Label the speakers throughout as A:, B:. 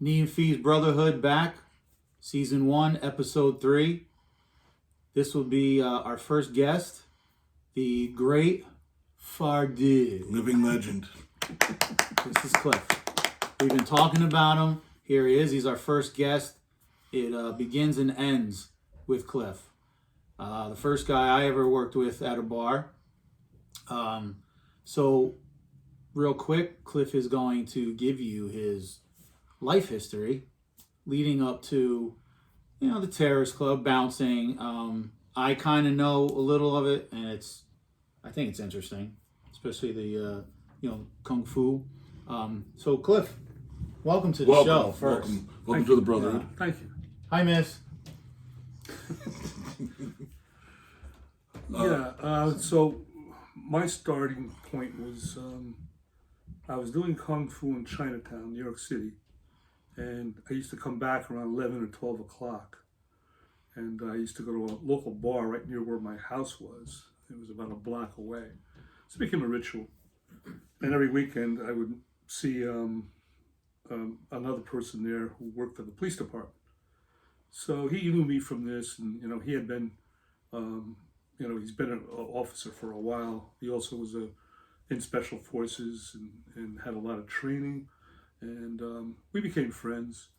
A: Nee&FeeBrotherhood back, Season 1, Episode 3. This will be our first guest, the great Phardeaux.
B: Living legend.
A: This is Cliff. We've been talking about him. Here he is. He's our first guest. It begins and ends with Cliff. The first guy I ever worked with at a bar. So, real quick, Cliff is going to give you his life history leading up to, the Terrorist Club, bouncing. I kind of know a little of it, and I think it's interesting, especially the, Kung Fu. So, Cliff, welcome to the show first.
B: Welcome to the Brotherhood.
C: Thank you.
A: Hi, miss.
C: So my starting point was I was doing Kung Fu in Chinatown, New York City, and I used to come back around 11 or 12 o'clock, and I used to go to a local bar right near where my house was. It was about a block away. So it became a ritual, and every weekend I would see another person there who worked for the police department. So he knew me from this, and he had been, he's been an officer for a while. He also was in special forces and had a lot of training, and we became friends.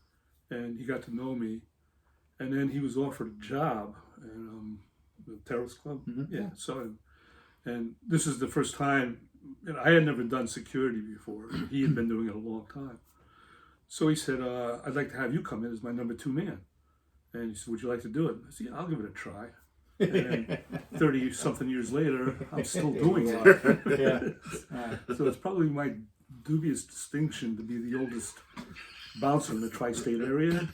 C: And he got to know me, and then he was offered a job at the Terrorist Club.
A: Mm-hmm.
C: Yeah. So, and this is the first time. I had never done security before. He had been doing it a long time. So he said, "I'd like to have you come in as my number 2 man." And he said, "Would you like to do it?" I said, "Yeah, I'll give it a try." And 30-something years later, I'm still doing it. So it's probably my dubious distinction to be the oldest bouncer in the tri-state area.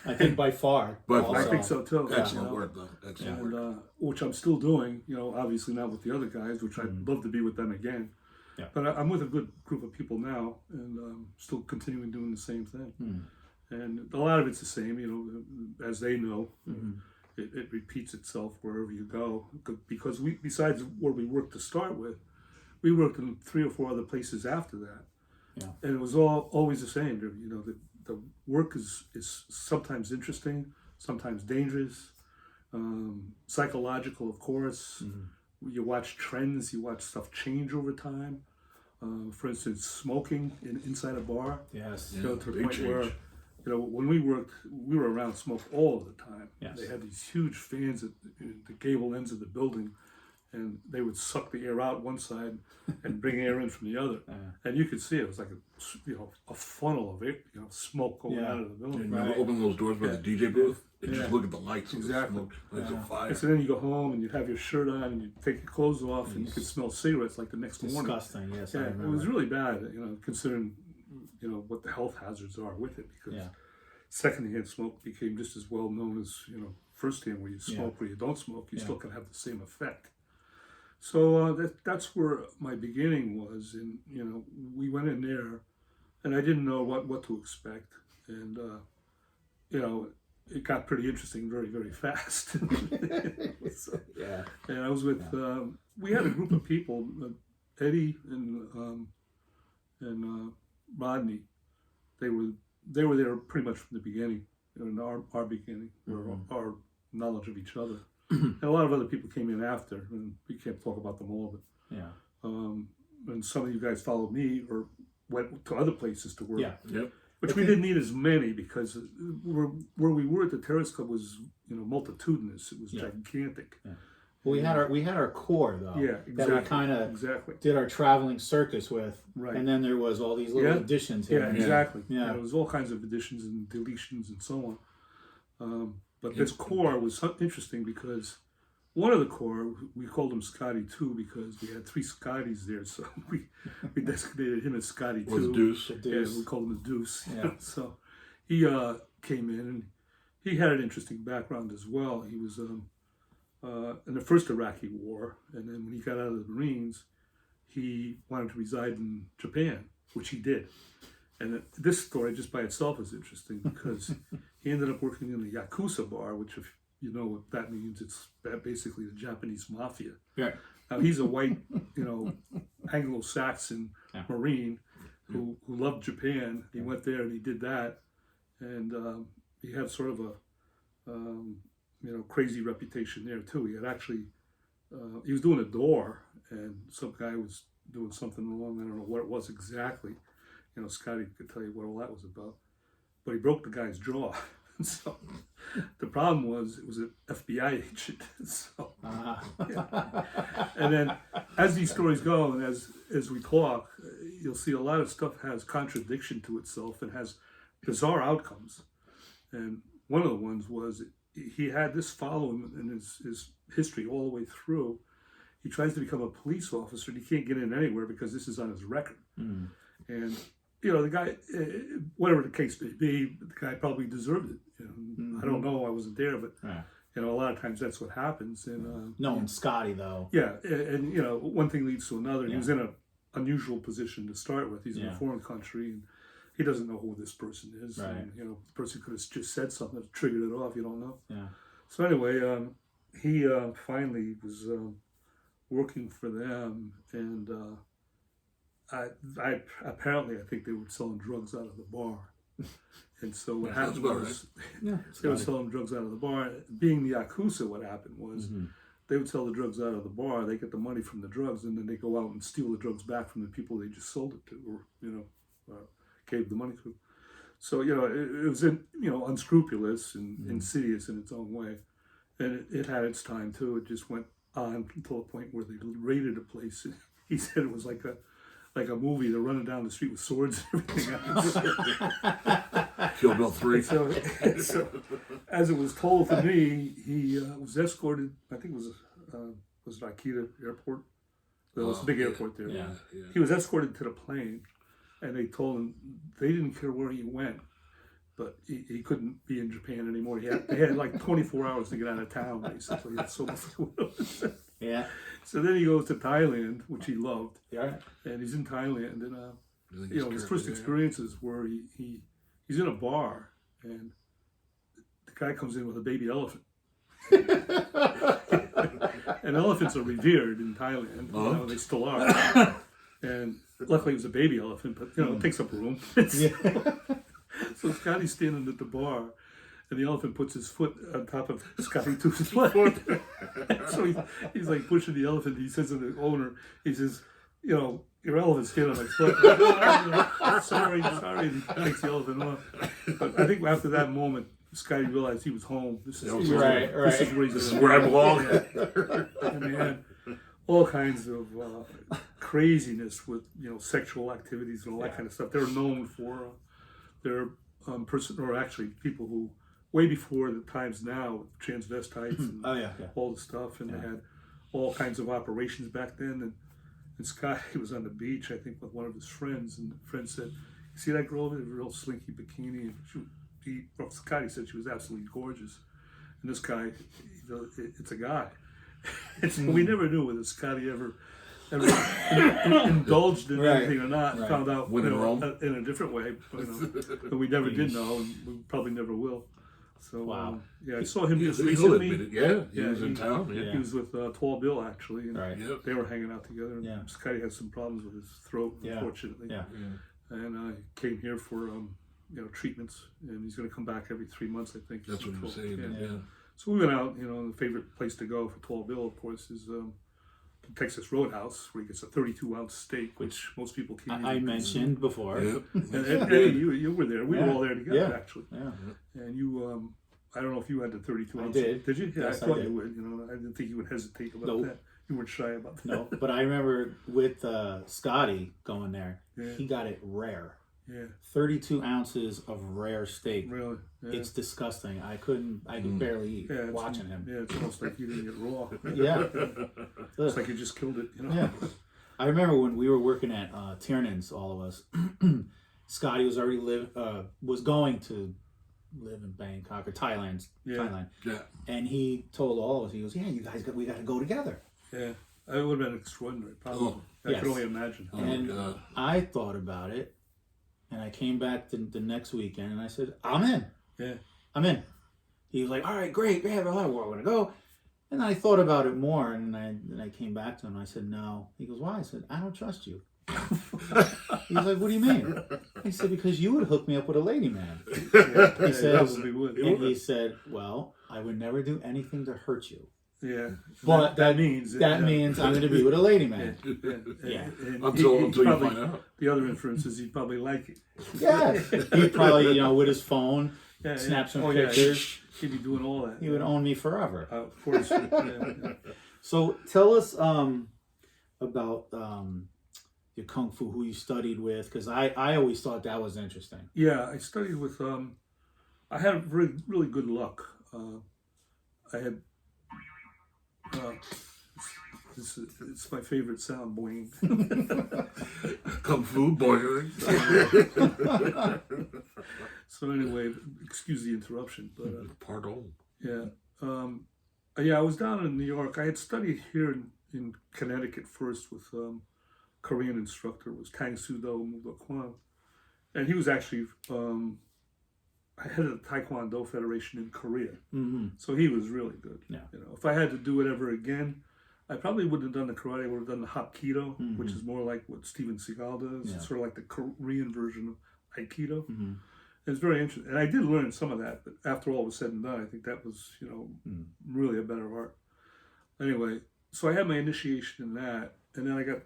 A: I think by far.
C: I think so too.
B: Excellent work, though. Excellent work.
C: Which I'm still doing, obviously not with the other guys, which I'd love to be with them again.
A: Yeah.
C: But I'm with a good group of people now, and still continuing doing the same thing. And a lot of it's the same, as they know. It repeats itself wherever you go, because besides where we worked to start with, we worked in 3 or 4 other places after that.
A: Yeah.
C: And it was always the same. The work is sometimes interesting, sometimes dangerous, psychological, of course. You watch trends, you watch stuff change over time. For instance, smoking inside a bar.
A: Yes.
C: To the point where, when we worked, we were around smoke all the time.
A: Yes.
C: They had these huge fans at the gable ends of the building, and they would suck the air out one side and bring air in from the other. And you could see it was like a funnel of it, smoke going out of the building.
B: And you open those doors by the DJ booth and just look at the lights.
C: Exactly.
B: Lights of fire.
C: And so then you go home and you have your shirt on and you take your clothes off and you could smell cigarettes like the next morning.
A: Disgusting, yes.
C: Yeah, it was really bad, considering what the health hazards are with it, because secondhand smoke became just as well known as firsthand, where you smoke, where you don't smoke, you still can have the same effect. So that's where my beginning was, and we went in there, and I didn't know what to expect, and it got pretty interesting very, very fast. So, and I was with we had a group of people, Eddie and Rodney. They were there pretty much from the beginning, in our beginning, our knowledge of each other. And a lot of other people came in after, and we can't talk about them all, but and some of you guys followed me or went to other places to work. Which we didn't need as many, because where we were at the Terrace Club was multitudinous. It was gigantic.
A: Well, we had our core though.
C: Yeah, exactly.
A: That we kind of did our traveling circus with,
C: right?
A: And then there was all these little additions here.
C: Yeah, exactly.
A: Yeah,
C: there was all kinds of additions and deletions and so on. But this core was interesting because one of the core, we called him Scotty 2 because we had 3 Scotties there, so we designated him as Scotty 2.
B: Was Deuce.
C: Yeah, we called him the Deuce.
A: Yeah.
C: So he came in, and he had an interesting background as well. He was in the first Iraqi war, and then when he got out of the Marines, he wanted to reside in Japan, which he did. And this story just by itself is interesting because he ended up working in the Yakuza bar, which, if you know what that means, it's basically the Japanese mafia.
A: Yeah.
C: Now he's a white, Anglo-Saxon Marine who loved Japan. He went there and he did that, and he had sort of a crazy reputation there too. He had actually he was doing a door, and some guy was doing something wrong. I don't know what it was exactly. Scotty could tell you what all that was about, but he broke the guy's jaw. So the problem was it was an FBI agent. So, and then as these stories go and as we talk, you'll see a lot of stuff has contradiction to itself and has bizarre outcomes. And one of the ones was he had this following in his history all the way through. He tries to become a police officer and he can't get in anywhere because this is on his record. And the guy, whatever the case may be, the guy probably deserved it. I don't know, I wasn't there, but a lot of times that's what happens. And
A: knowing Scotty though,
C: and one thing leads to another. He was in an unusual position to start with. He's in a foreign country, and he doesn't know who this person is.
A: Right.
C: And, the person could have just said something that triggered it off. You don't know.
A: Yeah.
C: So anyway, he finally was working for them, and I think they were selling drugs out of the bar. And so what happened was they were selling drugs out of the bar. Being the Yakuza, what happened was they would sell the drugs out of the bar, they get the money from the drugs, and then they go out and steal the drugs back from the people they just sold it to, or gave the money to. So, it was unscrupulous and insidious in its own way. And it had its time too. It just went on until a point where they raided a place. He said it was like a movie. They're running down the street with swords and everything.
B: Kill Bill 3.
C: So, as it was told to me, he was escorted. I think it was it Akita Airport. There was a big airport there.
A: Yeah.
C: He was escorted to the plane, and they told him they didn't care where he went, but he couldn't be in Japan anymore. They had like 24 hours to get out of town. Basically, that's so much.
A: Yeah.
C: So then he goes to Thailand, which he loved.
A: Yeah.
C: And he's in Thailand, and his first experiences were he's in a bar, and the guy comes in with a baby elephant. And elephants are revered in Thailand. They still are. And luckily it was a baby elephant, but it takes up room. So Scotty's standing at the bar, and the elephant puts his foot on top of Scotty Tooth's leg. So he's like pushing the elephant. He says to the owner, he says, your elephant's standing on my foot. sorry. And he takes the elephant off. But I think after that moment, Scotty realized he was home. This is
B: where I belong.
C: And they had all kinds of craziness with sexual activities and all that kind of stuff. They were known for their people who way before the times now, transvestites and all the stuff, and they had all kinds of operations back then. And Scotty was on the beach, I think, with one of his friends, and the friend said, "You see that girl in a real slinky bikini?" And Scotty said she was absolutely gorgeous. And this guy, it's a guy. And so we never knew whether Scotty ever indulged in anything or not.
A: Right.
C: Found out
B: When in Rome.
C: In a different way, but we never did know, and we probably never will. So
A: wow.
C: I saw him just
B: He'll
C: recently.
B: admit it. He was in town.
C: He was with Tall Bill actually, and they were hanging out together. And Scotty had some problems with his throat, unfortunately.
A: Yeah.
C: And I came here for treatments, and he's going to come back every 3 months, I think.
B: That's what he was saying. Yeah.
C: So we went out. The favorite place to go for Tall Bill, of course, is Texas Roadhouse, where he gets a 32-ounce steak, which most people can't.
A: I mentioned before.
B: Yep.
C: And Eddie, you were there. We were all there together, actually.
A: Yeah.
C: And you, I don't know if you had the 32 ounce.
A: I did.
C: Did you? Yeah,
A: Yes,
C: I thought
A: I did.
C: you would. I didn't think you would hesitate about that. You weren't shy about that.
A: No, but I remember with Scotty going there,
C: Yeah.
A: he got it rare.
C: Yeah.
A: 32 ounces of rare steak.
C: Really? Yeah.
A: It's disgusting. I could barely eat watching him.
C: Yeah, it's almost like eating it raw.
A: Yeah.
C: It's like you just killed it,
A: Yeah. I remember when we were working at Tiernan's, all of us, Scotty was already was going to live in Bangkok or Thailand.
B: Yeah.
A: And he told all of us, he goes, "Yeah, we got to go together."
C: Yeah. It would have been extraordinary, probably. I could only imagine.
A: And I thought about it, and I came back the next weekend, and I said, "I'm in."
C: Yeah.
A: I'm in. He was like, "All right, great. Yeah, where are we going to go?" And I thought about it more, and I came back to him. I said, "No." He goes, "Why?" I said, "I don't trust you." He's like, what do you mean? He said, because you would hook me up with a lady man.
C: Yeah,
A: He said,
C: probably would.
A: and he said, well, I would never do anything to hurt you.
C: Yeah,
A: But
C: that means
A: I'm going to be with a lady man.
C: Yeah. And
B: Until you
C: probably,
B: find out.
C: the other inference is he'd probably like it.
A: Yeah. He'd probably, with his phone, snap some pictures.
C: He'd be doing all that.
A: He would own me forever.
C: Of course. Yeah.
A: So tell us about your Kung Fu, who you studied with, because I always thought that was interesting.
C: Yeah, I studied with, I had really good luck. I had, it's my favorite sound, boing.
B: Kung Fu boy.
C: So anyway, excuse the interruption, but
B: Pardon.
C: yeah, I was down in New York. I had studied here in Connecticut first with Korean instructor, was Tang Sudo Mudo Kwan, and he was actually head of the Taekwondo Federation in Korea.
A: Mm-hmm.
C: So he was really good.
A: Yeah.
C: If I had to do it ever again, I probably wouldn't have done the karate. I would have done the Hapkido, which is more like what Steven Seagal does.
A: Yeah.
C: It's sort of like the Korean version of Aikido.
A: Mm-hmm.
C: It's very interesting, and I did learn some of that. But after all was said and done, I think that was really a better art. Anyway, so I had my initiation in that, and then I got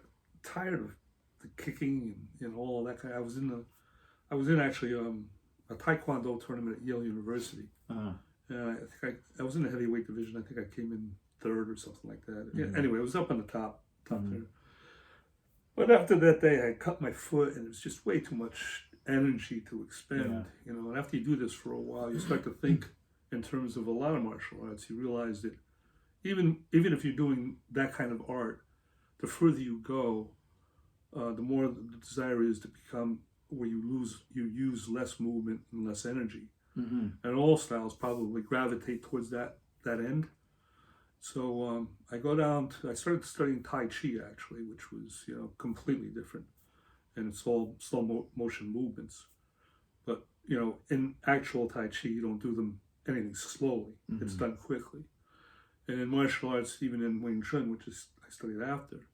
C: tired of the kicking and all of that kind. I was in actually a Taekwondo tournament at Yale University.
A: Uh-huh.
C: And I think I was in the heavyweight division. I think I came in third or something like that. Yeah, anyway, it was up on the top there. But after that day, I cut my foot, and it was just way too much energy to expend. And after you do this for a while, you start to think in terms of a lot of martial arts. You realize that even if you're doing that kind of art, the further you go, the more the desire is to become where you use less movement and less energy.
A: Mm-hmm.
C: And all styles probably gravitate towards that end. So I started studying Tai Chi actually, which was completely different, and it's all slow motion movements. But in actual Tai Chi, you don't do anything slowly. Mm-hmm. It's done quickly. And in martial arts, even in Wing Chun, which I studied after,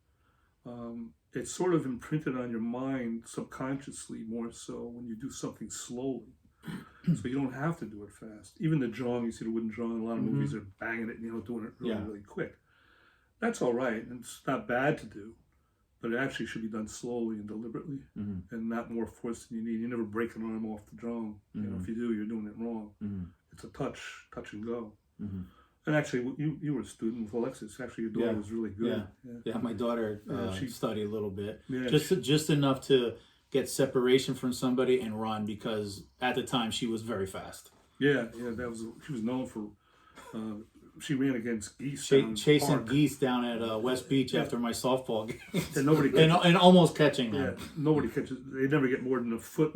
C: it's sort of imprinted on your mind subconsciously more so when you do something slowly. So you don't have to do it fast. Even the Zhong, you see the wooden Zhong, a lot of movies are banging it and doing it really quick. That's all right, and it's not bad to do, but it actually should be done slowly and deliberately, and not more force than you need. You never break an arm off the Zhong. If you do, you're doing it wrong. It's a touch and go. And actually, you were a student with Alexis. Actually, your daughter was really good.
A: Yeah, my daughter she studied a little bit,
C: Yeah,
A: just enough to get separation from somebody and run, because at the time she was very fast.
C: Yeah, she was known for. She ran against geese,
A: chasing geese down at West Beach after my softball game,
C: and nobody
A: and almost catching them.
C: Yeah, nobody catches. They never get more than a foot.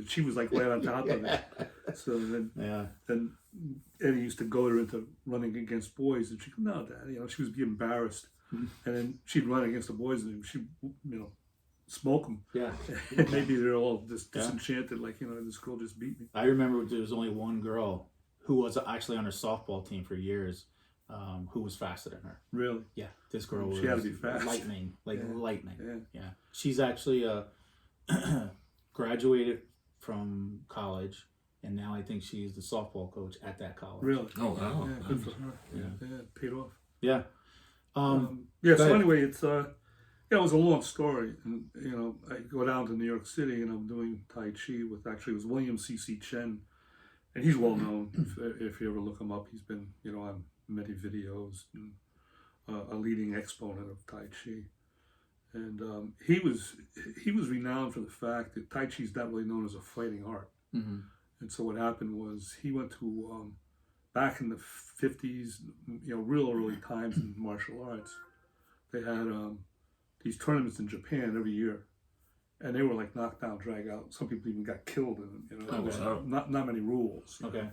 C: She was like right on top of it. So then Eddie used to goad her into running against boys, and she'd go, "No, Dad," she was being embarrassed, and then she'd run against the boys, and she'd smoke them.
A: Yeah.
C: And maybe they're all just disenchanted, like, this girl just beat me.
A: I remember there was only one girl who was actually on her softball team for years, who was faster than her.
C: Really?
A: Yeah. This girl was
C: she had to be fast.
A: Lightning. Lightning.
C: Yeah.
A: She's actually graduated from college, and now I think she's the softball coach at that college.
C: Really?
B: Oh, wow.
C: Yeah, good for her. Yeah, paid off.
A: Yeah.
C: So anyway, it's it was a long story, and I go down to New York City, and I'm doing Tai Chi with it was William C.C. Chen, and he's well known. If you ever look him up, he's been on many videos, and a leading exponent of Tai Chi, and he was renowned for the fact that Tai Chi is not really known as a fighting art, and so what happened was he went to back in the 50s, real early times in martial arts, they had these tournaments in Japan every year, and they were like knock down, drag out. Some people even got killed in it. Not many rules.
A: Okay.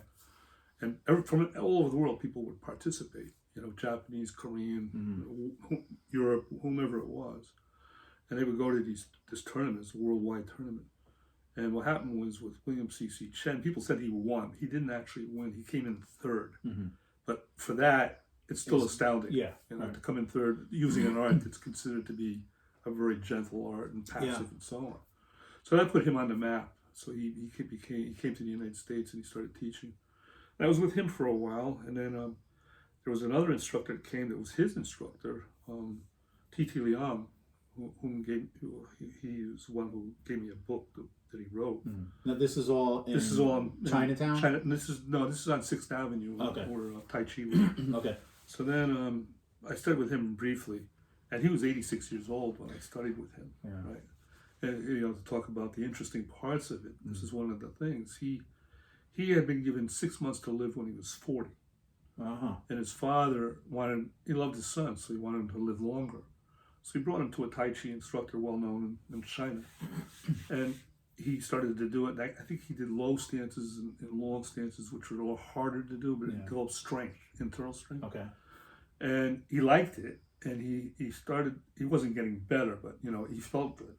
C: And from all over the world, people would participate. Japanese, Korean, Europe, whomever it was, and they would go to this tournaments, a worldwide tournament. And what happened was with William C.C. Chen, people said he won. He didn't actually win. He came in third. But for that, it's still astounding.
A: Yeah.
C: To come in third using an art that's considered to be a very gentle art and passive
A: Yeah.
C: and so on. So that put him on the map. So he came to the United States and he started teaching. And I was with him for a while, and then there was another instructor that came that was his instructor, T.T. Liang, he was the one who gave me a book that he wrote.
A: Now this is all in
C: This is all in
A: Chinatown?
C: China. This is on 6th Avenue,
A: Okay.
C: where Tai Chi was.
A: Okay.
C: So then I studied with him briefly, and he was 86 years old when I studied with him.
A: Yeah.
C: Right, and to talk about the interesting parts of it, this is one of the things. He had been given 6 months to live when he was 40, and his father he loved his son, so he wanted him to live longer. So he brought him to a Tai Chi instructor well known in China, and he started to do it. I think he did low stances and long stances, which were a little harder to do, but it developed strength, internal strength.
A: Okay.
C: And he liked it, and he wasn't getting better, but he felt good.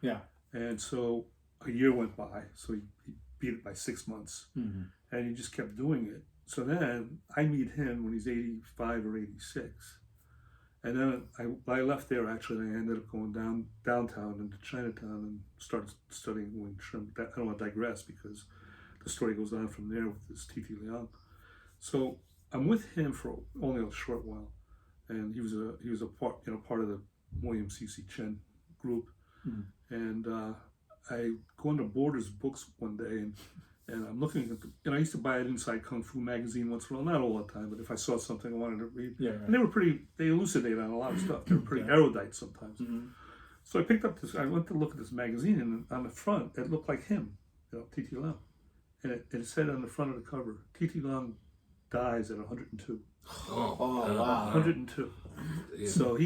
A: Yeah.
C: And so a year went by, so he beat it by 6 months, and he just kept doing it. So then I meet him when he's 85 or 86. And then I left there actually, and I ended up going downtown into Chinatown and started studying Wing Chun. I don't want to digress because the story goes on from there with this T.T. Liang. So I'm with him for only a short while, and he was a part of the William C.C. Chen group. And I go into Borders Books one day, and I'm looking at I used to buy an Inside Kung Fu magazine once in a while, not all the time, but if I saw something I wanted to read.
A: Yeah, right.
C: And they elucidated on a lot of stuff. They were pretty erudite sometimes. So I picked up I went to look at this magazine, and on the front, it looked like him, T.T. Liang. And it said on the front of the cover, T.T. Liang dies at 102.
A: Oh, wow.
C: 102.
B: Yeah.
C: So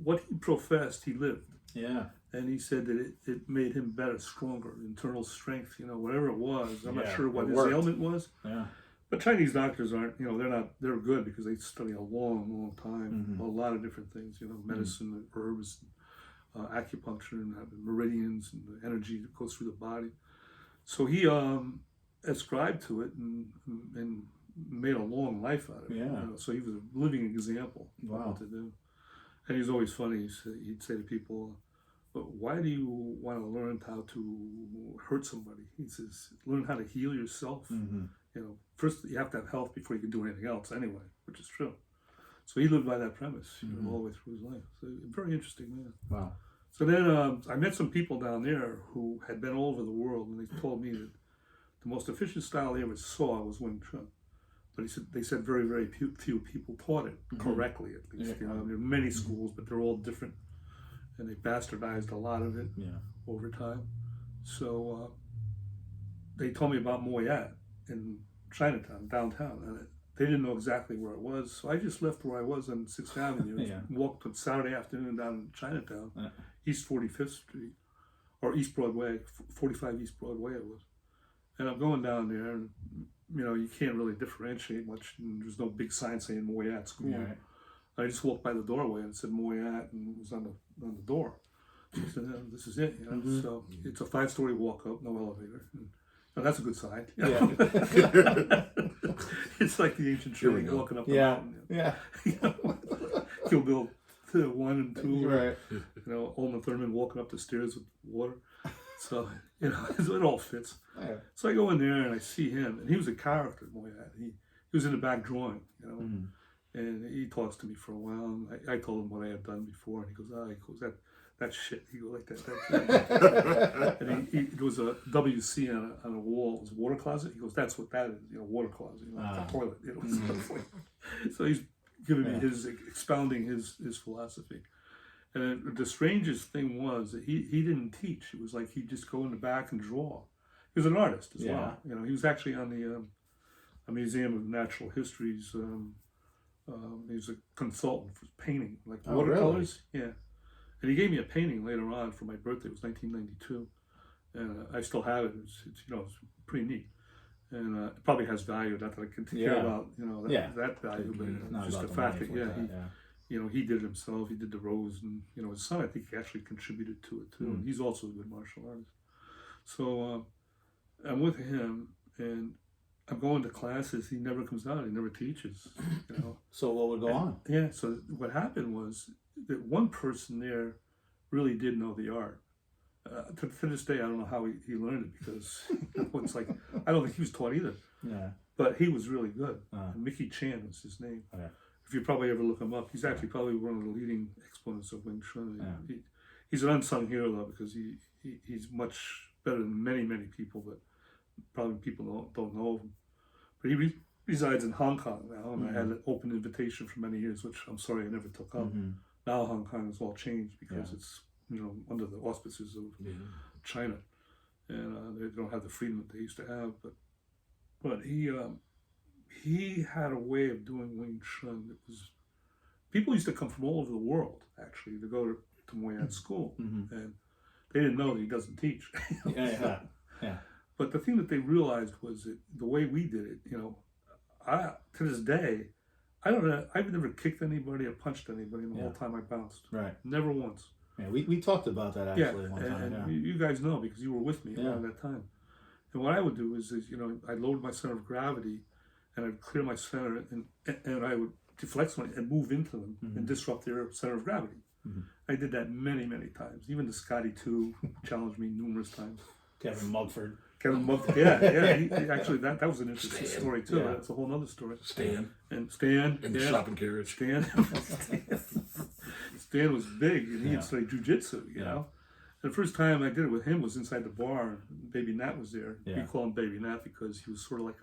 C: what he professed, he lived.
A: Yeah.
C: And he said that it made him better, stronger, internal strength, whatever it was. I'm not
A: Yeah,
C: sure what
A: it
C: his
A: worked.
C: ailment was.
A: Yeah.
C: But Chinese doctors aren't, they're good because they study a long, long time, a lot of different things, medicine, and herbs, acupuncture, and meridians, and the energy that goes through the body. So he ascribed to it and made a long life out of it.
A: Yeah.
C: So he was a living example of
A: Wow.
C: what to do. And he's always funny. He'd say to people, "But why do you want to learn how to hurt somebody?" He says, "Learn how to heal yourself. First you have to have health before you can do anything else anyway," which is true. So he lived by that premise all the way through his life. So very interesting man.
A: Wow.
C: So then I met some people down there who had been all over the world, and they told me that the most efficient style they ever saw was Wing Chun. But they said very, very few people taught it correctly, at least.
A: Yeah.
C: There are many schools, but they're all different, and they bastardized a lot of it over time. So they told me about Moyat in Chinatown, downtown, and they didn't know exactly where it was. So I just left where I was on 6th Avenue, and walked on Saturday afternoon down to Chinatown, East 45th Street, or East Broadway, 45 East Broadway it was. And I'm going down there, and you can't really differentiate much. And there's no big sign saying Moyat School.
A: Yeah, right.
C: I just walked by the doorway and it said Moyat, and it was on the door. So I said, "This is it." So it's a 5-story walk up, no elevator. And that's a good sign.
A: Yeah.
C: It's like the ancient Shirley walking up the mountain.
A: Yeah.
C: Kill Bill 1 and 2.
A: Right.
C: Uma Thurman walking up the stairs with water. So, it all fits.
A: Yeah.
C: So I go in there and I see him, and he was a character, Moyat. He was in the back drawing, and he talks to me for a while, and I told him what I had done before, and he goes, that shit. He goes like that. And there was a WC on a wall. It was a water closet. He goes, "That's what that is, water closet, like a toilet." So he's giving me expounding his philosophy. And the strangest thing was that he didn't teach. It was like he'd just go in the back and draw. He was an artist as well. He was actually on the Museum of Natural History's. He was a consultant for painting, like watercolors.
A: Really?
C: Yeah. And he gave me a painting later on for my birthday. It was 1992, and I still have it. It's pretty neat, and it probably has value. Not that I can care about that value, but
A: Not
C: just the
A: about
C: fact that
A: money
C: he did it himself. He did the rose, and his son, I think, he actually contributed to it too. He's also a good martial artist. So I'm with him, and I'm going to classes. He never comes out. He never teaches.
A: So what would go on?
C: Yeah. So what happened was that one person there really did know the art. To this day, I don't know how he learned it because it's like I don't think he was taught either.
A: Yeah.
C: But he was really good. Mickey Chan was his name.
A: Okay.
C: If you probably ever look him up, he's actually probably one of the leading exponents of Wing Chun. He's an unsung hero though because he's much better than many people, but probably people don't know of him. But he resides in Hong Kong now, and I had an open invitation for many years, which I'm sorry I never took up. Now Hong Kong has all changed because it's under the auspices of China, and they don't have the freedom that they used to have. But he had a way of doing Wing Chun that was. People used to come from all over the world actually to go to Moy Yat school, and they didn't know that he doesn't teach.
A: Yeah.
C: But the thing that they realized was that the way we did it, to this day, I don't know. I've never kicked anybody or punched anybody in the whole time I bounced.
A: Right.
C: Never once.
A: Yeah, we talked about that actually one time.
C: And you guys know because you were with me around that time. And what I would do is I'd load my center of gravity, and I'd clear my center, and I would deflect and move into them and disrupt their center of gravity. I did that many times. Even the Scotty 2 challenged me numerous times.
A: Kevin Mugford.
C: Yeah. He actually, that was an interesting story too. Yeah. That's a whole other story.
B: Stan.
C: And Stan.
B: In the shopping carriage.
C: Stan was big, and he had studied jujitsu, you know. And the first time I did it with him was inside the bar. Baby Nat was there. We call him Baby Nat because he was sort of like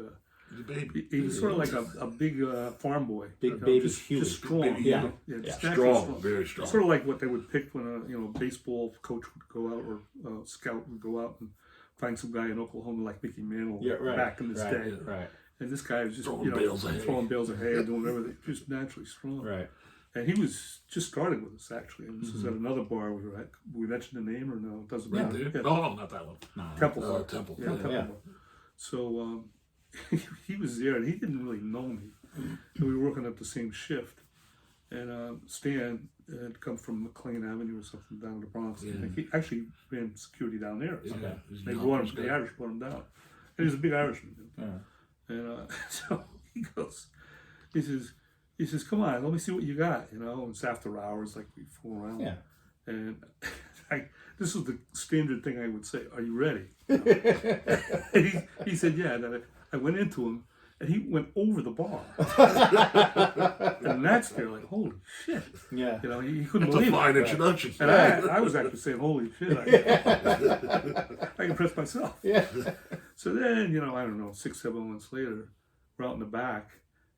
B: He's a baby.
C: He was sort of like a big farm boy.
A: Big baby
C: just strong.
B: Baby,
C: Yeah,
B: strong, very strong.
C: Sort of like what they would pick when a baseball coach would go out or a scout would go out and find some guy in Oklahoma like Mickey Mantle back in this day.
A: Right.
C: And this guy was just
B: throwing bales of hay,
C: doing everything, just naturally strong.
A: Right.
C: And he was just started with us actually. And this is at another bar we were at. We mentioned the name or no? It doesn't matter.
B: Yeah. No, not that one.
A: No.
C: Temple Bar.
B: Temple.
C: Yeah, Temple Bar. So he was there, and he didn't really know me. And we were working up the same shift. And Stan had come from McLean Avenue or something down in the Bronx.
B: Yeah.
C: And he actually ran security down there.
B: Yeah.
C: They brought him. The Irish brought him down. And he was a big Irishman. And so he goes, he says, come on, let me see what you got. It's after hours, like we fool around.
A: Yeah.
C: And this was the standard thing I would say, are you ready? He said, yeah. And I went into him, and he went over the bar. And that's there, like, holy shit.
A: Yeah.
C: He couldn't
B: That's
C: believe
B: a fine
C: it.
B: introduction.
C: And I was actually saying, holy shit. I impressed myself.
A: Yeah.
C: So then, I don't know, 6-7 months later, we're out in the back.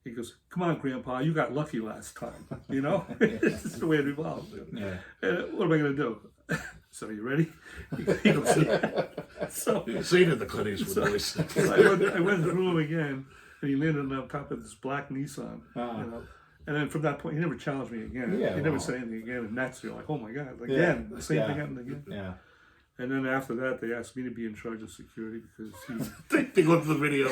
C: He goes, come on, Grandpa, you got lucky last time. This is the way it evolved.
A: Yeah.
C: And what am I going to do? So, you ready? He goes, yeah. So,
B: You've seen it, the Clint Eastwood voice.
C: So I went through him again, and he landed on top of this black Nissan. And then from that point, he never challenged me again.
A: Yeah,
C: he never said anything again. And that's like, oh my God, again, the same thing happened again.
A: Yeah.
C: And then after that, they asked me to be in charge of security because
B: They looked at the video.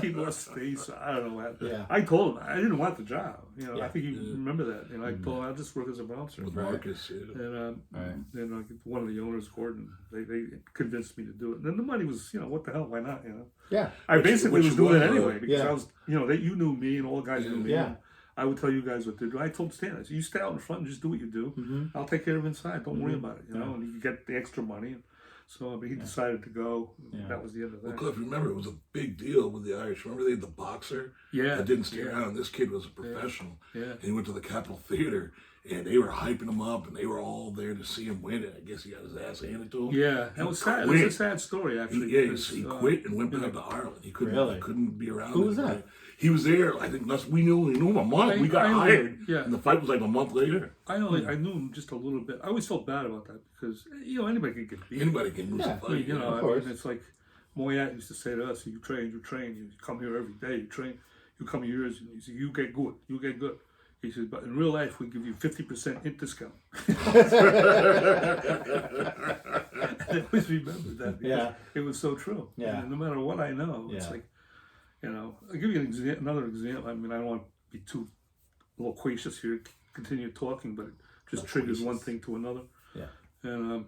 C: he lost face. I don't know what happened.
A: Yeah.
C: I told him I didn't want the job. I think you remember that. I told him I'll just work as a bouncer.
B: With Marcus,
C: And then one of the owners, Gordon, they convinced me to do it. And then the money was, what the hell? Why not?
A: Yeah.
C: I basically was doing it anyway because
A: yeah.
C: I was, you knew me and all the guys knew me.
A: Yeah.
C: I would tell you guys what to do. I told Stan, I said, you stay out in front and just do what you do. I'll take care of inside. Don't worry about it, and you can get the extra money. So he decided to go. That was the end of that.
B: Well, Cliff, remember, it was a big deal with the Irish. Remember they had the boxer that didn't stay around, and this kid was a professional.
C: Yeah.
B: And he went to the Capitol Theater, and they were hyping him up, and they were all there to see him win it. I guess he got his ass handed to him.
C: Yeah, that was sad. It was a sad story, actually.
B: He quit and went back to Ireland. He couldn't be around.
A: Who was that?
B: He was there. I think we knew him a month. We got hired.
C: Yeah.
B: And the fight was like a month later.
C: I knew him just a little bit. I always felt bad about that because anybody can get beat.
B: Anybody can lose a fight.
C: It's like Moyat used to say to us, you train, you come here every day, you train, you come here, and he said, you get good. He said, but in real life, we give you 50% discount. I always remembered that because it was so true.
A: Yeah.
C: And no matter what I know, it's like, I'll give you another example. I mean, I don't want to be too loquacious here, continue talking, but it just triggers one thing to another.
A: Yeah.
C: And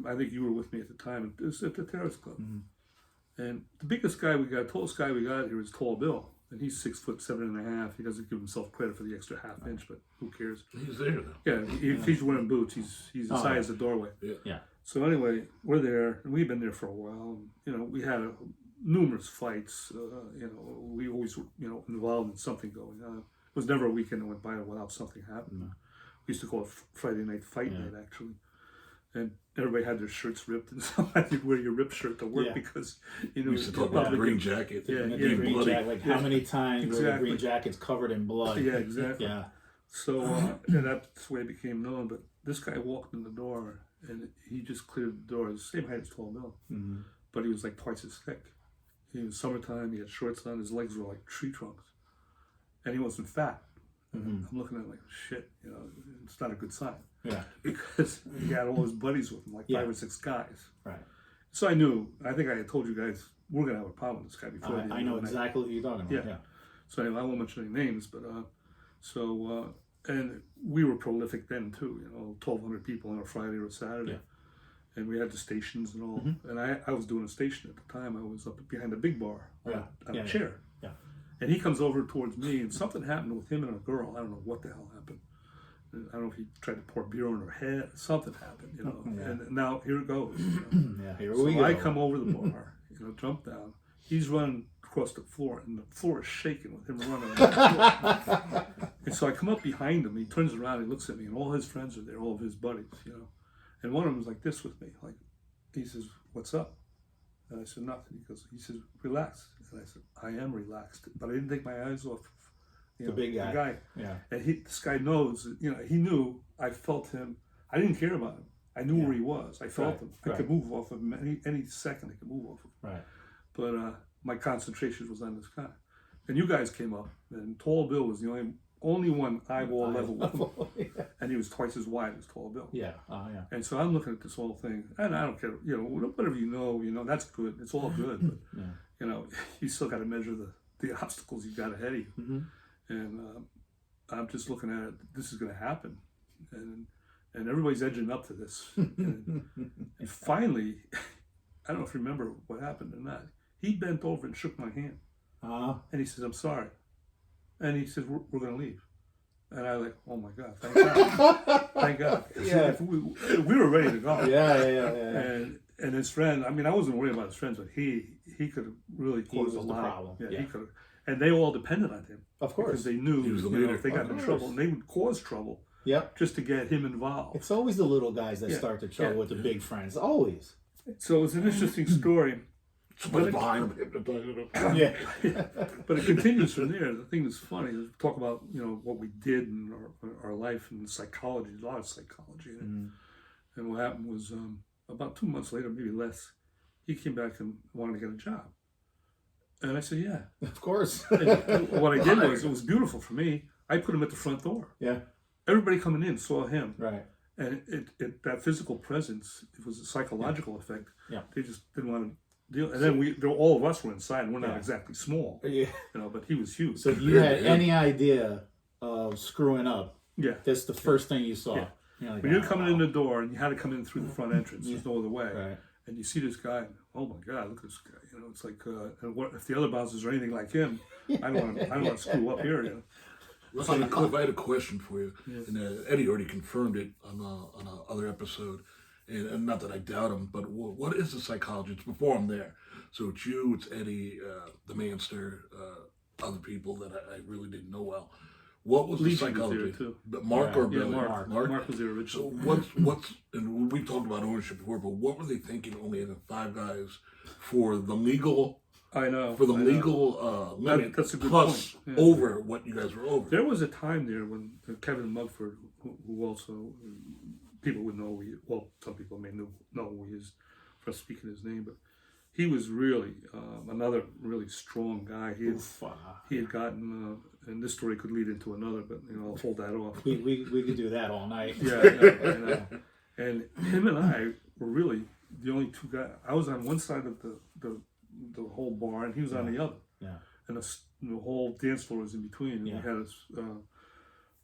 C: I think you were with me at the time. It was at the Terrace Club. And the biggest guy tallest guy we got here is Tall Bill. and he's 6'7.5". He doesn't give himself credit for the extra half inch, but who cares?
B: He's there though.
C: Yeah, if he's wearing boots, he's as high as the doorway.
A: Yeah.
C: So anyway, we're there, and we've been there for a while. And, you know, we had numerous fights. You know, we always involved in something going on. It was never a weekend that went by without something happening.
A: No.
C: We used to call it Friday night fight night, actually. And everybody had their shirts ripped, and somebody would wear your ripped shirt to work because, you know,
B: We used to talk about the green jacket.
C: Yeah,
A: Green jacket. Like how many times were the
C: Exactly.
A: green jackets covered in blood?
C: Yeah, exactly.
A: Yeah.
C: So and that's the way it became known. But this guy walked in the door, and he just cleared the door. He was the same height as 12 mil, but he was like twice as thick. It was summertime. He had shorts on. His legs were like tree trunks, and he wasn't fat. I'm looking at him like, shit, you know, it's not a good sign.
A: Yeah.
C: Because he had all his buddies with him, like 5 or 6 guys.
A: Right.
C: So I knew, I think I had told you guys, we're going to have a problem with this guy before.
A: I know exactly what you're talking about. Yeah.
C: So anyway, I won't mention any names, but, and we were prolific then too, you know, 1,200 people on a Friday or a Saturday.
A: Yeah.
C: And we had the stations and all. And I was doing a station at the time. I was up behind a big bar on a chair.
A: Yeah.
C: And he comes over towards me, and something happened with him and a girl. I don't know what the hell happened. I don't know if he tried to pour beer on her head. Something happened, you know. And now here it goes. You know?
A: Yeah, here
C: So
A: we go.
C: I come over the bar, you know, jump down. He's running across the floor, and the floor is shaking with him running. And so I come up behind him. He turns around, he looks at me, and all his friends are there, all of his buddies, you know. And one of them was like this with me, like, he says, "What's up?" And I said, "Nothing." He says, "Relax." And I said, "I am relaxed," but I didn't take my eyes off
A: the big guy.
C: The guy.
A: Yeah.
C: And this guy knows, you know, he knew I felt him. I didn't care about him. I knew where he was. I felt him. I could move off of him any second. I could move off of him.
A: Right.
C: But my concentration was on this guy. And you guys came up, and Tall Bill was the only one eyeball level with him. And he was twice as wide as Tall Bill.
A: Yeah. Yeah.
C: And so I'm looking at this whole thing, and I don't care, you know, whatever you know, that's good. It's all good. But, you know, you still got to measure the obstacles you got ahead of you. And I'm just looking at it. This is going to happen, and everybody's edging up to this. And finally, I don't know if you remember what happened or not. He bent over and shook my hand, and he says, "I'm sorry," and he says, "We're going to leave." And I was like, "Oh my God, thank God, thank God."
A: Yeah.
C: We were ready to go.
A: Yeah.
C: And his friend, I mean, I wasn't worried about his friends, but he could have really caused a lot.
A: Problem.
C: Yeah, he could have. And they all depended on him.
A: Of course.
C: Because they knew,
B: He was the
C: you know,
B: leader.
C: if they got in trouble, and they would cause trouble just to get him involved.
A: It's always the little guys that start the trouble with the big friends. Always.
C: So it's an interesting story.
B: Somebody's behind him hypnotizing him.
C: Yeah. But it continues from there. The thing that's funny is talk about, you know, what we did in our life and psychology, a lot of psychology. And what happened was about 2 months later, maybe less, he came back and wanted to get a job. And I said, yeah.
A: Of course.
C: And what I did was, it was beautiful for me. I put him at the front door.
A: Yeah.
C: Everybody coming in saw him.
A: Right.
C: And it that physical presence, it was a psychological effect.
A: Yeah.
C: They just didn't want to deal. And then all of us were inside, and we're not exactly small.
A: Yeah.
C: You know, but he was huge.
A: So if you had any idea of screwing up, that's the first thing you saw.
C: Yeah.
A: You're like,
C: when you're coming in the door, and you had to come in through the front entrance, there's no other way.
A: Right.
C: And you see this guy, oh my God, look at this guy. You know, it's like, and what if the other bouncers are anything like him? I don't want to screw up here. You know?
B: Listen, Cliff, I had a question for you, and Eddie already confirmed it on a other episode, and not that I doubt him, but what is the psychology? It's before I'm there, so it's you, it's Eddie, the Manster, other people that I really didn't know well. What was the psychology?
C: Was there too.
B: Mark or
C: Yeah,
B: Billy?
C: Mark was there originally.
B: So what's and we've talked about ownership before, but what were they thinking? Only having 5 guys for the legal.
C: I know.
B: For the legal limit,
C: that's a good
B: plus
C: point. Yeah.
B: over what you guys were over.
C: There was a time there when Kevin Mugford, who also, people would know, some people may know who he is for speaking his name, but he was really another really strong guy. He had gotten, and this story could lead into another, but you know, I'll hold that off.
A: We could do that all night.
C: Yeah, I know. And him and I were really the only 2 guys. I was on one side of the whole bar, and he was on the other.
A: Yeah.
C: And the whole dance floor was in between. And we had a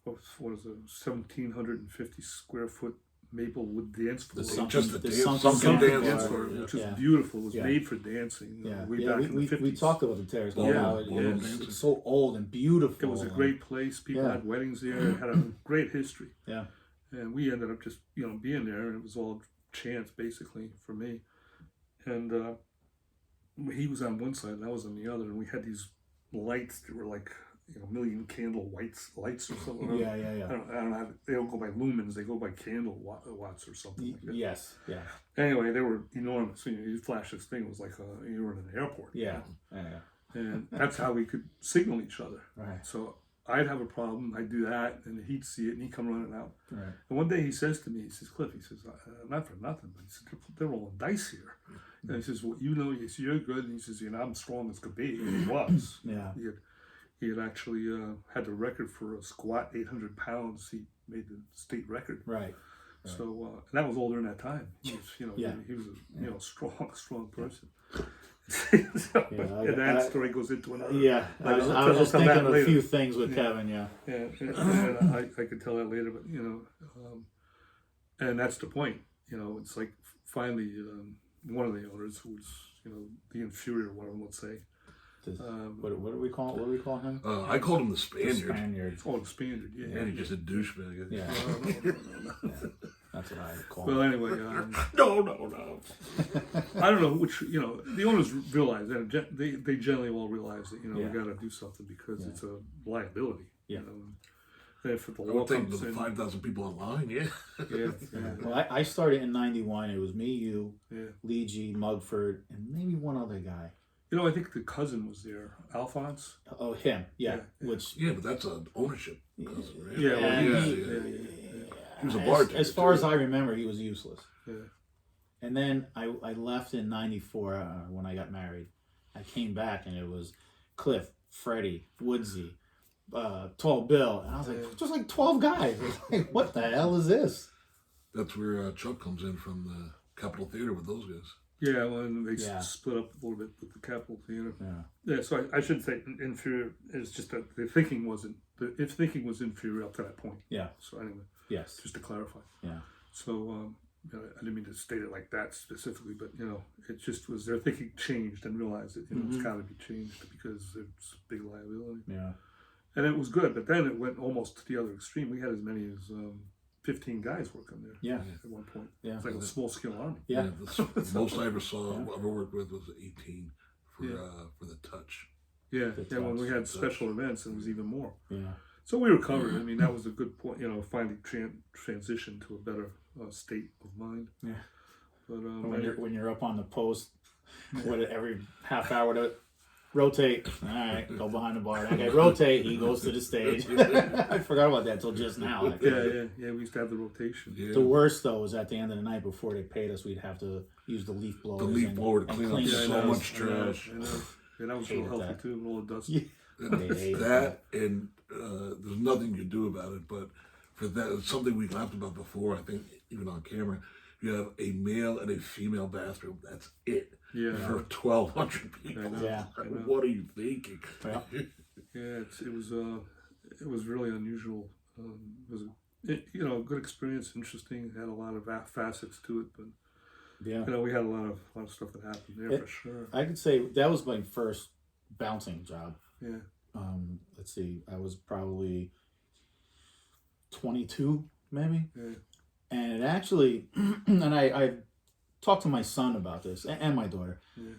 C: 1,750 square foot Maplewood dance floor.
B: Just the dance,
A: sunken
B: sunken
A: dance
B: dance
A: floor,
C: which is
A: yeah.
C: beautiful. It was
A: Yeah.
C: made for dancing. Way
A: Yeah,
C: back in the 50s.
A: we talked about the Terrace Club.
C: Yeah,
A: How
C: yeah.
A: it's so old and beautiful.
C: It was a great place. People
A: Yeah.
C: had weddings there. It had a great history.
A: Yeah.
C: And we ended up just, being there, and it was all chance, basically, for me. And he was on one side, and I was on the other, and we had these lights that were like, million candle lights or something.
A: Yeah.
C: I don't know. They don't go by lumens; they go by candle watts or something like that.
A: Yes. Yeah.
C: Anyway, they were enormous. You flash this thing; it was like you were in an airport.
A: Yeah.
C: And that's how we could signal each other.
A: Right.
C: So I'd have a problem, I'd do that, and he'd see it, and he'd come running out.
A: Right.
C: And one day he says to me, he says, Cliff, he says, not for nothing, but he said, they're rolling dice here. And he says, well, he says, you're good. And he says, I'm strong as could be. And he was.
A: Yeah.
C: He had actually had the record for a squat, 800 pounds. He made the state record.
A: Right.
C: So and that was all during that time. He was,
A: Yeah.
C: he was a strong person.
A: And
C: that story goes into another.
A: Yeah, I was just thinking of a few things with Kevin. Yeah,
C: and I could tell that later, but and that's the point. It's like finally one of the owners, who was the inferior one, let's say.
A: What do we call? What do we call him?
B: I called him the Spaniard.
A: Spaniard.
C: Oh, the Spaniard. Yeah.
B: And he's just a douchebag.
A: Yeah.
C: No.
A: That's what I call.
C: Well,
A: him.
C: anyway,
B: No.
C: I don't know which. The owners realize that they generally all realize that we got to do something because it's a liability.
A: Yeah.
C: And if the
B: I
C: law
B: would think
C: comes
B: the
C: in,
B: 5,000 people online, yeah.
C: yeah.
A: Well, I started in '91. It was me, you,
C: Yeah.
A: Lee G, Mugford, and maybe one other guy.
C: I think the cousin was there, Alphonse.
A: Oh, him. Yeah.
C: Yeah.
A: Which.
B: Yeah, but that's an ownership cousin, right?
C: Yeah, well,
B: He was a bartender.
A: As far as I remember, he was useless.
C: Yeah.
A: And then I left in *94 when I got married. I came back and it was Cliff, Freddie, Woodsy, Tall Bill, and I was like, just like 12 guys. I was like, what the hell is this?
B: That's where Chuck comes in from the Capitol Theater with those guys.
C: Yeah, well, and they split up a little bit with the Capitol Theater.
A: Yeah.
C: Yeah, so I shouldn't say inferior. It's just that the thinking wasn't. If thinking was inferior up to that point.
A: Yeah.
C: So anyway.
A: Yes.
C: Just to clarify.
A: Yeah.
C: So I didn't mean to state it like that specifically, but it just was their thinking changed and realized that it's got to be changed because it's a big liability.
A: Yeah.
C: And it was good, but then it went almost to the other extreme. We had as many as 15 guys working there.
A: Yeah.
C: At one point.
A: Yeah.
C: It's like a small scale army.
A: Yeah.
B: The most I ever worked with was 18 for the touch.
C: Yeah. When we had special events, it was even more.
A: Yeah.
C: So we recovered. I mean, that was a good point. Finally transition to a better state of mind.
A: Yeah.
C: But
A: when you're up on the post, every half hour to rotate. All right, go behind the bar. Okay, rotate. He goes to the stage. I forgot about that until just now.
C: Yeah. We used to have the rotation.
B: Yeah.
A: The worst though was at the end of the night before they paid us, we'd have to use the leaf blower.
B: The leaf blower to clean up so much trash.
C: Yeah, that was real healthy too, and all the dust.
A: Yeah.
B: That and there's nothing you do about it, but for that, it's something we laughed about before, I think even on camera. You have a male and a female bathroom. That's it.
C: Yeah.
B: For 1,200 people.
A: Yeah.
B: What are you thinking?
A: Yeah.
C: Yeah, it was really unusual. It was a good experience, interesting. Had a lot of facets to it, but
A: Yeah.
C: we had a lot of stuff that happened there for sure.
A: I could say that was my first bouncing job.
C: Yeah.
A: Let's see, I was probably 22, maybe.
C: Yeah.
A: And it actually, and I talked to my son about this and my daughter.
C: Yeah.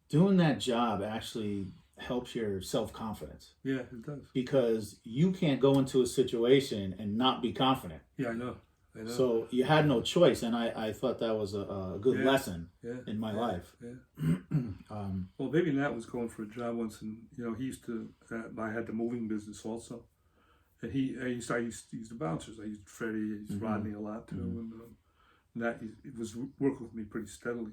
A: Doing that job actually helps your self-confidence.
C: Yeah, it does.
A: Because you can't go into a situation and not be confident.
C: Yeah, I know.
A: So you had no choice, and I thought that was a good lesson in my life.
C: Yeah. Well, Baby Nat was going for a job once, and he used to. I had the moving business also, and I used the bouncers. I used Freddie, I used Rodney a lot too, and that he was working with me pretty steadily.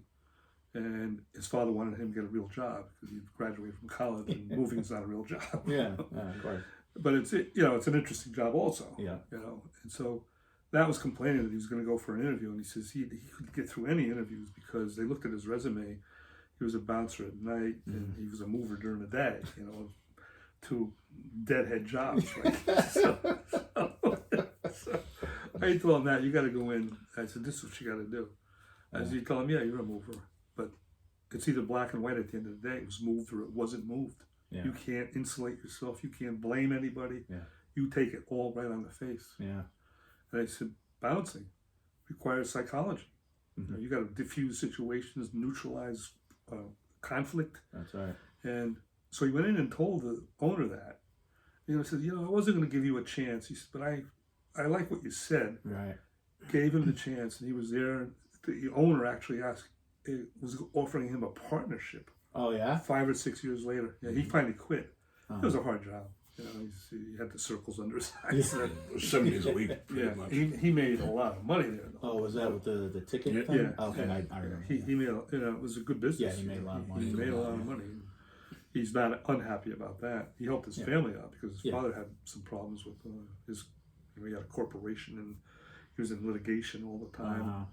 C: And his father wanted him to get a real job because he graduated from college, and moving is not a real job.
A: Yeah, of course.
C: But it's an interesting job also.
A: Yeah.
C: And so. That was complaining that he was going to go for an interview, and he says he couldn't get through any interviews because they looked at his resume. He was a bouncer at night, and he was a mover during the day. Two deadhead jobs, right? so I told him that, you got to go in. I said, this is what you got to do. As you tell him, yeah, you're a mover. But it's either black and white at the end of the day. It was moved or it wasn't moved.
A: Yeah.
C: You can't insulate yourself. You can't blame anybody.
A: Yeah.
C: You take it all right on the face.
A: Yeah.
C: And I said, bouncing requires psychology.
A: Mm-hmm.
C: You got to diffuse situations, neutralize conflict.
A: That's right.
C: And so he went in and told the owner that. He said, I wasn't going to give you a chance. He said, but I like what you said.
A: Right.
C: Gave him the chance, and he was there. The owner actually was offering him a partnership.
A: Oh yeah.
C: 5 or 6 years later, he finally quit.
A: Uh-huh.
C: It was a hard job. He had the circles under his eyes.
B: It was 7 days a week, pretty much.
C: He made a lot of money there. Though.
A: Oh, was that with the ticket
C: Yeah.
A: thing?
C: Yeah.
A: Okay,
C: Yeah.
A: I remember.
C: He made it was a good business.
A: Yeah, he made a lot of money.
C: He made a lot of money. He's not unhappy about that. He helped his family out because his father had some problems with his. He had a corporation and he was in litigation all the time.
A: Uh-huh.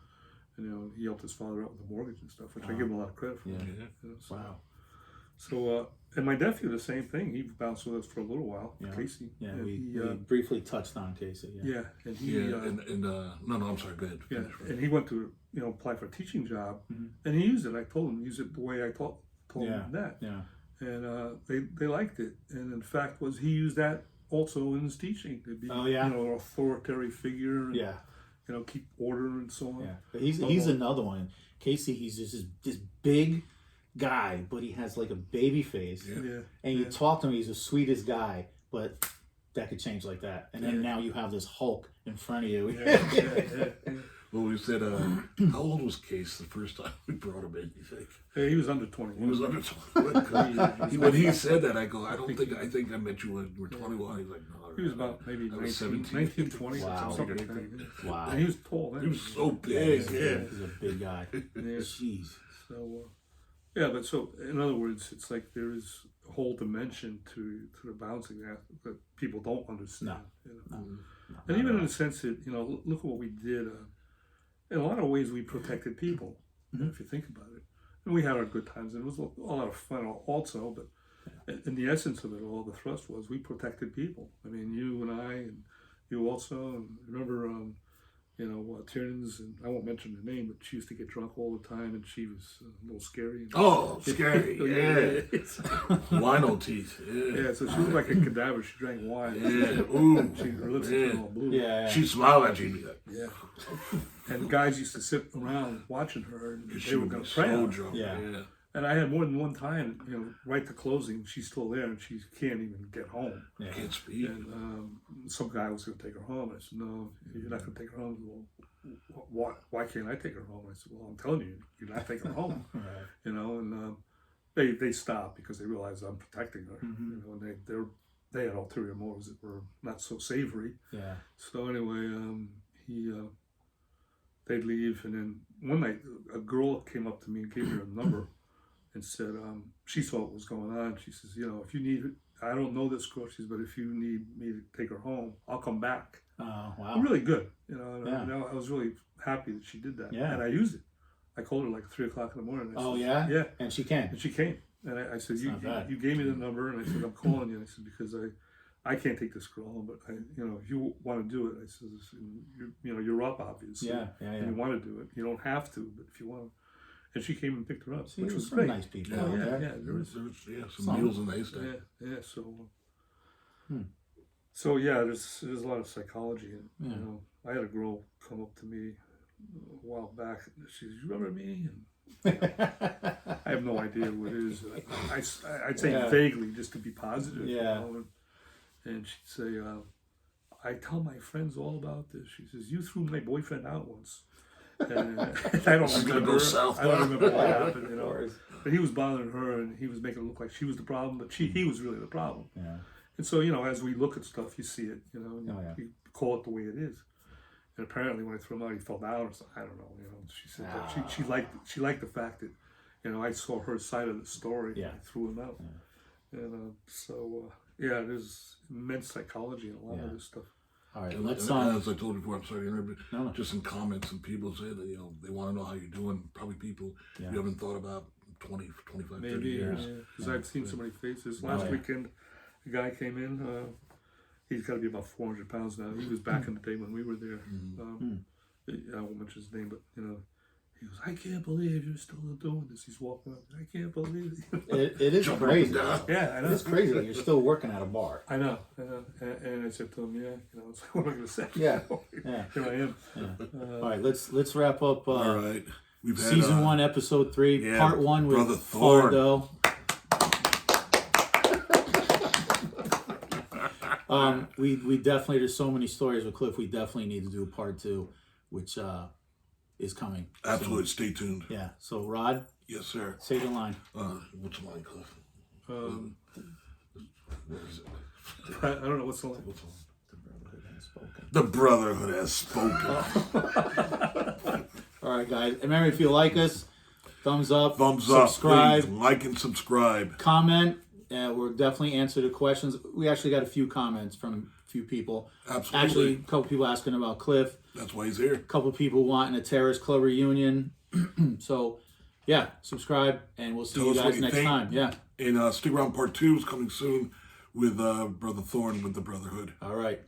C: And he helped his father out with the mortgage and stuff, which I give him a lot of credit for.
A: Yeah.
C: So,
A: Wow.
C: So and my nephew, the same thing. He bounced with us for a little while.
A: Yeah.
C: Casey.
A: Yeah,
C: and
A: we
C: he,
A: briefly touched on Casey. Yeah.
C: and he.
B: No, I'm sorry. Go ahead.
C: Yeah,
B: Finish.
C: and he went to apply for a teaching job,
A: Mhm.
C: and he used it. I told him use it the way I told him that,
A: Yeah.
C: and they liked it. And in fact, he used that also in his teaching to be an authoritarian figure. And,
A: Yeah.
C: keep order and so on.
A: Yeah. But he's another one. Casey, he's just this big guy, but he has like a baby face.
C: Yeah.
A: And you talk to him, he's the sweetest guy, but that could change like that. And then now you have this Hulk in front of you.
C: Yeah.
B: Well, we said, how old was Case the first time we brought him in, you think?
C: Yeah, he was under 21.
B: He was under 21. When he said that, I go, I think I met you when you were 21. He's like, no.
C: He was about maybe
B: 19,
C: 20,
A: Wow.
C: something like that.
A: Wow.
C: And he was tall then.
B: He was so big.
A: He's a big guy. Jeez.
C: So, but so in other words, it's like there is a whole dimension to the bouncing that people don't understand.
A: No,
C: and even in the sense that look at what we did. In a lot of ways, we protected people. If you think about it, and we had our good times, and it was a lot of fun also. But in the essence of it all, the thrust was we protected people. I mean, you and I, and you also. And remember, Tiernan's, and I won't mention her name, but she used to get drunk all the time, and she was a little scary.
B: Oh, scary! Yeah, wino teeth.
C: Yeah, so she looked like a cadaver. She drank wine.
B: Yeah, ooh,
C: her lips were all blue.
A: Yeah.
B: She smiled at you.
C: Yeah. And guys used to sit around watching her, and
B: She
C: they were
B: would
C: going
B: be
C: to pray
B: so
C: on her.
B: drunk.
A: Yeah.
B: Yeah.
C: And I had more than one time, right to closing, she's still there, and she can't even get home.
A: Yeah.
B: Can't speak.
C: And some guy was going to take her home. I said, no, you're not going to take her home. Well, why can't I take her home? I said, well, I'm telling you, you're not taking her home.
A: Right.
C: And they stopped because they realized I'm protecting her.
A: Mm-hmm.
C: And they had ulterior motives that were not so savory.
A: Yeah.
C: So anyway, they'd leave, and then one night a girl came up to me and gave me her number and said she saw what was going on. She says, if you need, I don't know this girl, she says, but if you need me to take her home, I'll come back.
A: Oh, wow.
C: Really good, I was really happy that she did that,
A: Yeah.
C: and I used it. I called her like 3 o'clock in the morning.
A: Oh,
C: said,
A: yeah?
C: Yeah.
A: And she can.
C: And she came, and I said, you gave me the number, and I said, I'm calling you. I said, because I can't take this girl home, but if you want to do it, I said, you're up, obviously.
A: Yeah.
C: And you want to do it. You don't have to, but if you want to. And she came and picked her up,
A: See,
C: which was
A: some
C: great.
A: nice people
C: Oh,
A: out
C: yeah,
A: there.
C: yeah. There was.
B: Some needles in the haystack.
C: Yeah. So there's a lot of psychology, and I had a girl come up to me a while back. And she says, "You remember me?" And I have no idea who it is. I'd say vaguely, just to be positive.
A: Yeah.
C: And she'd say, "I tell my friends all about this." She says, "You threw my boyfriend out once." And I don't remember. I don't remember what happened, But he was bothering her, and he was making it look like she was the problem, but he was really the problem.
A: Yeah.
C: And so, as we look at stuff, you see it, and you call it the way it is. And apparently, when I threw him out, he fell down or something. I don't know. She said that she liked the fact that, I saw her side of the story.
A: Yeah.
C: And I threw him out. Yeah. And there's immense psychology in a lot of this stuff.
A: All right,
B: And
A: let's
B: as I told you before, I'm sorry to interrupt, but just in comments, and people say that they want to know how you're doing. Probably people you haven't thought about 20, 25, 30 years.
C: Because I've seen so many faces. Last weekend, a guy came in, He's got to be about 400 pounds now. He was back in the day when we were there. I won't mention his name, but he goes, I can't believe you're still doing this. He's walking up. I can't believe it.
A: It is crazy.
C: Yeah, I know.
A: It's crazy that you're still working at a bar.
C: I know. And I said to him, it's like, what am I going to say?
A: Yeah.
C: Here I am.
A: Yeah. All right, let's wrap up.
B: All right. We've had,
A: season 1, episode 3, part 1 with
B: Brother Thorn.
A: Phardeaux. We definitely, there's so many stories with Cliff. We definitely need to do part 2, which is coming.
B: Absolutely. Stay tuned.
A: Yeah. So Rod.
B: Yes, sir.
A: Say the line.
B: What's the line, Cliff? What is it?
C: I don't know what's the line.
B: The Brotherhood has spoken.
A: All right, guys. Remember, if you like us, thumbs up,
B: subscribe, please. Like and subscribe,
A: comment. We'll definitely answer the questions. We actually got a few comments from a few people.
B: Absolutely.
A: Actually, a couple people asking about Cliff.
B: That's why he's here.
A: A couple people wanting a Terrorist Club reunion. So, yeah, subscribe, and we'll see you guys next time. Yeah.
B: And stick around. Part 2 is coming soon with Brother Thorn with the Brotherhood.
A: All right.